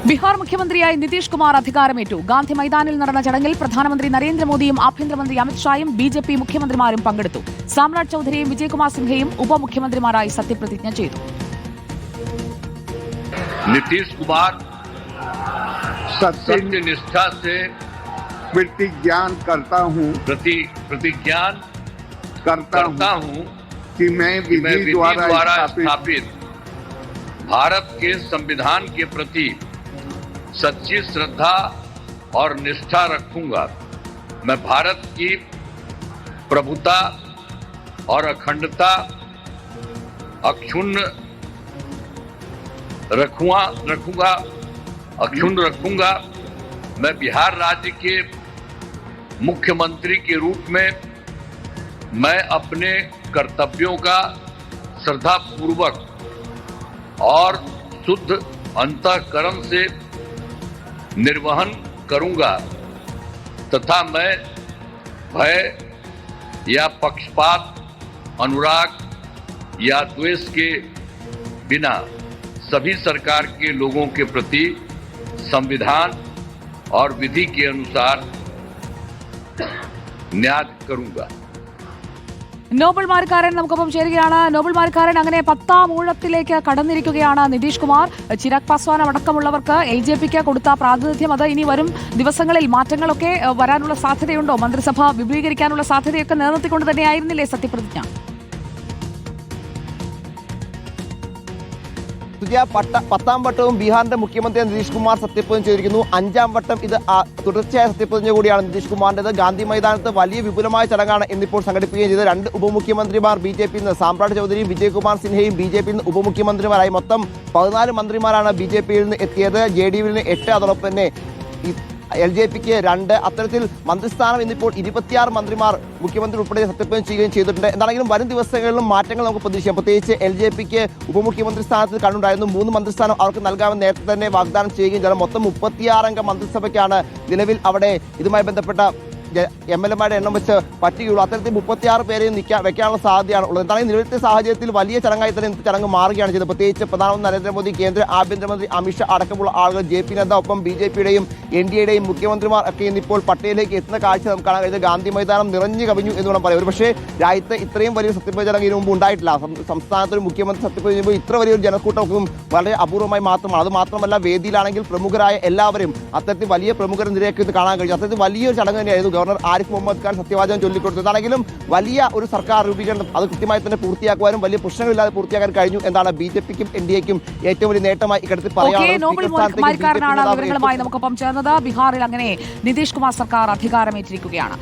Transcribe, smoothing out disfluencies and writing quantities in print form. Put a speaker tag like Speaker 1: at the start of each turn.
Speaker 1: ബിഹാർ മുഖ്യമന്ത്രിയായി നിതീഷ് കുമാർ അധികാരമേറ്റു. ഗാന്ധി മൈതാനിൽ നടന്ന ചടങ്ങിൽ പ്രധാനമന്ത്രി നരേന്ദ്രമോദിയും ആഭ്യന്തരമന്ത്രി അമിത്ഷായും ബിജെപി മുഖ്യമന്ത്രിമാരും പങ്കെടുത്തു. സാമ്രാട് ചൌധരിയും വിജയകുമാർ സിൻഹയും ഉപമുഖ്യമന്ത്രിമാരായി സത്യപ്രതിജ്ഞ ചെയ്തു.
Speaker 2: नीतीश कुमार सत्यनिष्ठा से प्रतिज्ञा करता हूँ कि मैं विधि द्वारा स्थापित भारत के संविधान के प्रति सच्ची श्रद्धा और निष्ठा रखूंगा। मैं भारत की प्रभुता और अखंडता अक्षुण्ण रखूंगा। मैं बिहार राज्य के मुख्यमंत्री के रूप में मैं अपने कर्तव्यों का श्रद्धापूर्वक और शुद्ध अंतःकरण से निर्वहन करूंगा तथा मैं भय या पक्षपात, अनुराग या द्वेष के बिना सभी सरकार के लोगों के प्रति संविधान और विधि के अनुसार न्याय करूंगा.
Speaker 1: നോബൽ മാർക്കാരൻ നമുക്കൊപ്പം ചേരുകയാണ്. നോബൽ മാർക്കാരൻ, അങ്ങനെ 10ാം ഊഴത്തിലേക്ക് കടന്നിരിക്കുകയാണ് നിതീഷ് കുമാർ. ചിരാഗ് പാസ്വാൻ അടക്കമുള്ളവർക്ക് LJPക്ക് കൊടുത്ത പ്രാതിനിധ്യം അത് ഇനി വരും ദിവസങ്ങളിൽ മാറ്റങ്ങളൊക്കെ വരാനുള്ള സാധ്യതയുണ്ടോ? മന്ത്രിസഭ വിപുലീകരിക്കാനുള്ള സാധ്യതയൊക്കെ നിലനിർത്തിക്കൊണ്ട് തന്നെയായിരുന്നില്ലേ സത്യപ്രതിജ്ഞ?
Speaker 3: പത്താം വട്ടവും ബീഹാറിന്റെ മുഖ്യമന്ത്രി നിതീഷ് കുമാർ സത്യപ്രതിജ്ഞ ചെയ്തിരിക്കുന്നു. 5ാം വട്ടം ഇത് തുടർച്ചയായ സത്യപ്രതിജ്ഞ കൂടിയാണ് നിതീഷ് കുമാറിന്റേത്. ഗാന്ധി മൈതാനത്ത് വലിയ വിപുലമായ ചടങ്ങാണ് ഇന്നിപ്പോൾ സംഘടിപ്പിക്കുകയും ചെയ്തത്. 2 ഉപമുഖ്യമന്ത്രിമാർ BJPയിൽ നിന്ന്, സാമ്രാട് ചൌധരിയും വിജയകുമാർ സിൻഹയും BJPയിൽ നിന്ന് ഉപമുഖ്യമന്ത്രിമാരായി. മൊത്തം 14 മന്ത്രിമാരാണ് BJPയിൽ നിന്ന് എത്തിയത്. JDUവിൽ നിന്ന് 8, അതോടൊപ്പം തന്നെ LJPക്ക് 2. അത്തരത്തിൽ മന്ത്രിസ്ഥാനം ഇന്നിപ്പോൾ 26 മന്ത്രിമാർ മുഖ്യമന്ത്രി ഉൾപ്പെടെ സത്യപ്രതിജ്ഞ ചെയ്യുകയും ചെയ്തിട്ടുണ്ട്. എന്താണെങ്കിലും വരും ദിവസങ്ങളിലും മാറ്റങ്ങൾ നമുക്ക് പ്രതീക്ഷിക്കാം. പ്രത്യേകിച്ച് LJPക്ക് ഉപമുഖ്യമന്ത്രി സ്ഥാനത്തിൽ കണ്ടുണ്ടായിരുന്നു. 3 മന്ത്രിസ്ഥാനം അവർക്ക് നൽകാമെന്ന് നേരത്തെ തന്നെ വാഗ്ദാനം ചെയ്യുകയും ചെയ്തു. മൊത്തം 36 അംഗ മന്ത്രിസഭയ്ക്കാണ് നിലവിൽ അവിടെ ഇതുമായി ബന്ധപ്പെട്ട MLA-മാരുടെ എണ്ണം വെച്ച് പറ്റുകയുള്ളൂ. അത്തരത്തിൽ 36 പേരെയും വെക്കാനുള്ള സാധ്യതയാണ് ഉള്ളത്. എന്താണെങ്കിൽ നിലവിലത്തെ സാഹചര്യത്തിൽ വലിയ ചടങ്ങായി തന്നെ ഇന്നത്തെ ചടങ്ങ് മാറുകയാണ് ചെയ്തത്. പ്രത്യേകിച്ച് പ്രധാനമന്ത്രി നരേന്ദ്രമോദി, കേന്ദ്ര ആഭ്യന്തരമന്ത്രി അമിത്ഷാ അടക്കമുള്ള ആളുകൾ, JP നദ്ദ, ഒപ്പം BJPയുടെയും NDAയുടെയും മുഖ്യമന്ത്രിമാർ ഒക്കെ ഇന്നിപ്പോൾ പട്ടേലിലേക്ക് എത്തുന്ന കാഴ്ച നമുക്ക് കാണാൻ കഴിഞ്ഞത്. ഗാന്ധി മൈതാനം നിറഞ്ഞു കവിഞ്ഞു എന്ന് വേണം പറയാം. ഒരുപക്ഷേ രാജ്യത്ത് ഇത്രയും വലിയ സത്യപ്രതിജ്ഞ ചടങ്ങ് ഇതിനു മുമ്പ് ഉണ്ടായിട്ടില്ല. സംസ്ഥാനത്തൊരു മുഖ്യമന്ത്രി സത്യപ്രതിജ്ഞ ചെയ്യുമ്പോൾ ഇത്ര വലിയൊരു ജനക്കൂട്ടവും വളരെ അപൂർവമായി മാത്രമാണ്. അത് മാത്രമല്ല, വേദിയിലാണെങ്കിൽ പ്രമുഖരായ എല്ലാവരും അത്തരത്തിൽ വലിയ പ്രമുഖർ നിരയൊക്കെ ഇത് കാണാൻ കഴിയും. അത്തരത്തിൽ വലിയൊരു ചടങ്ങ് തന്നെയായിരുന്നു. ഗവർണർ ആരിഫ് മുഹമ്മദ് ഖാൻ സത്യവാചകം ചൊല്ലിക്കൊടുത്തതാണെങ്കിലും വലിയ ഒരു സർക്കാർ രൂപീകരണം അത് കൃത്യമായി തന്നെ പൂർത്തിയാക്കുവാനും വലിയ പ്രശ്നങ്ങളില്ലാതെ പൂർത്തിയാക്കാൻ കഴിഞ്ഞു എന്നാണ് BJPക്കും NDAയ്ക്കും ഏറ്റവും വലിയ നേട്ടമായി ഇക്കാര്യത്തിൽ പറയാനുള്ളത്.
Speaker 1: നമുക്കൊപ്പം ചേർന്നത്. ബീഹാറിൽ അങ്ങനെ നിതീഷ് കുമാർ സർക്കാർ അധികാരമേറ്റിരിക്കുകയാണ്.